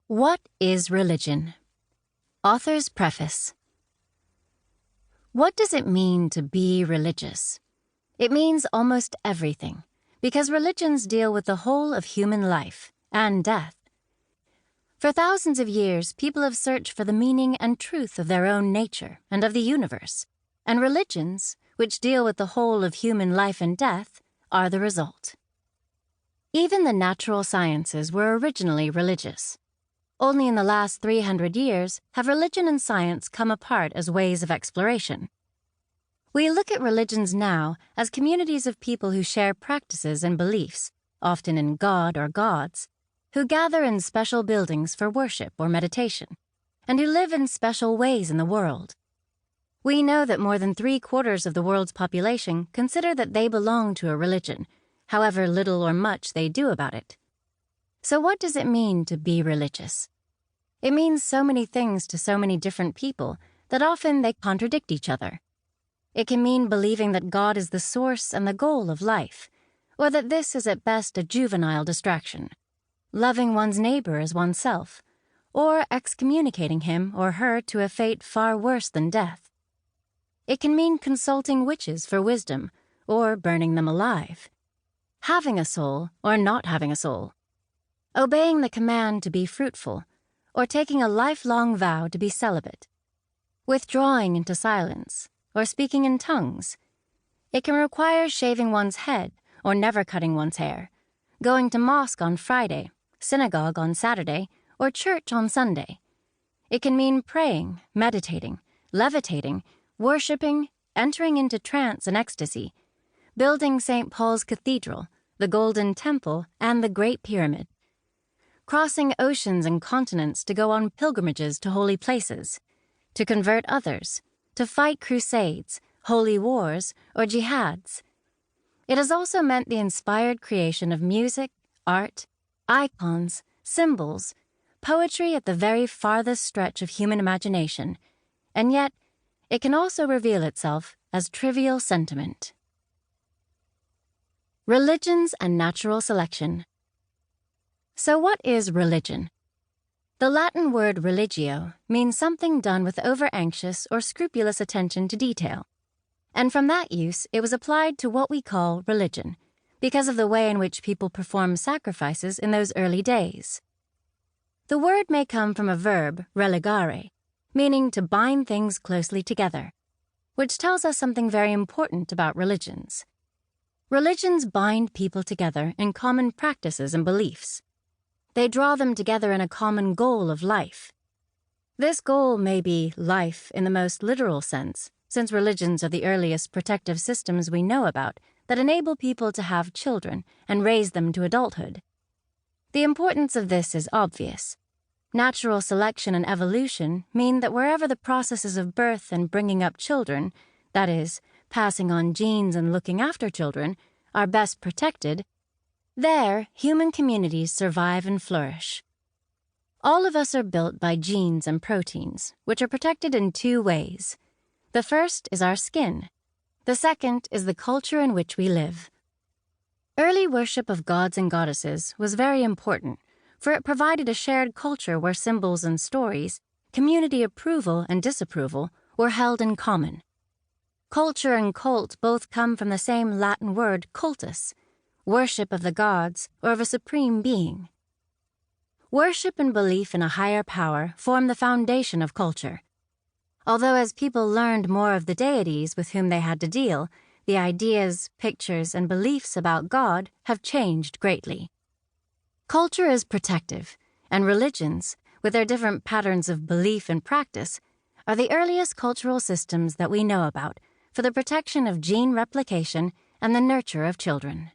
What is religion? Author's preface. What does it mean to be religious? It means almost everything, because religions deal with the whole of human life and death. For thousands of years, people have searched for the meaning and truth of their own nature and of the universe, and religions, which deal with the whole of human life and death, are the result. Even the natural sciences were originally religious. Only in the last 300 years have religion and science come apart as ways of exploration. We look at religions now as communities of people who share practices and beliefs, often in God or gods, who gather in special buildings for worship or meditation, and who live in special ways in the world. We know that more than 3/4 of the world's population consider that they belong to a religion, however little or much they do about it. So what does it mean to be religious? It means so many things to so many different people that often they contradict each other. It can mean believing that God is the source and the goal of life, or that this is at best a juvenile distraction, loving one's neighbor as oneself, or excommunicating him or her to a fate far worse than death. It can mean consulting witches for wisdom, or burning them alive, having a soul or not having a soul, obeying the command to be fruitful, or taking a lifelong vow to be celibate, withdrawing into silence, or speaking in tongues. It can require shaving one's head or never cutting one's hair, going to mosque on Friday, synagogue on Saturday, or church on Sunday. It can mean praying, meditating, levitating, worshiping, entering into trance and ecstasy, building St. Paul's Cathedral, the Golden Temple, and the Great Pyramid, crossing oceans and continents to go on pilgrimages to holy places, to convert others, to fight crusades, holy wars, or jihads. It has also meant the inspired creation of music, art, icons, symbols, poetry at the very farthest stretch of human imagination, and yet it can also reveal itself as trivial sentiment. Religions and natural selection. So what is religion? The Latin word religio means something done with over-anxious or scrupulous attention to detail, and from that use it was applied to what we call religion, because of the way in which people performed sacrifices in those early days. The word may come from a verb, religare, meaning to bind things closely together, which tells us something very important about religions. Religions bind people together in common practices and beliefs. They draw them together in a common goal of life. This goal may be life in the most literal sense, since religions are the earliest protective systems we know about that enable people to have children and raise them to adulthood. The importance of this is obvious. Natural selection and evolution mean that wherever the processes of birth and bringing up children, that is, passing on genes and looking after children, are best protected, there human communities survive and flourish. All of us are built by genes and proteins, which are protected in 2 ways. The first is our skin. The second is the culture in which we live. Early worship of gods and goddesses was very important, for it provided a shared culture where symbols and stories, community approval and disapproval, were held in common. Culture and cult both come from the same Latin word cultus, worship of the gods or of a supreme being. Worship and belief in a higher power form the foundation of culture. Although as people learned more of the deities with whom they had to deal, the ideas, pictures, and beliefs about God have changed greatly. Culture is protective, and religions, with their different patterns of belief and practice, are the earliest cultural systems that we know about for the protection of gene replication and the nurture of children.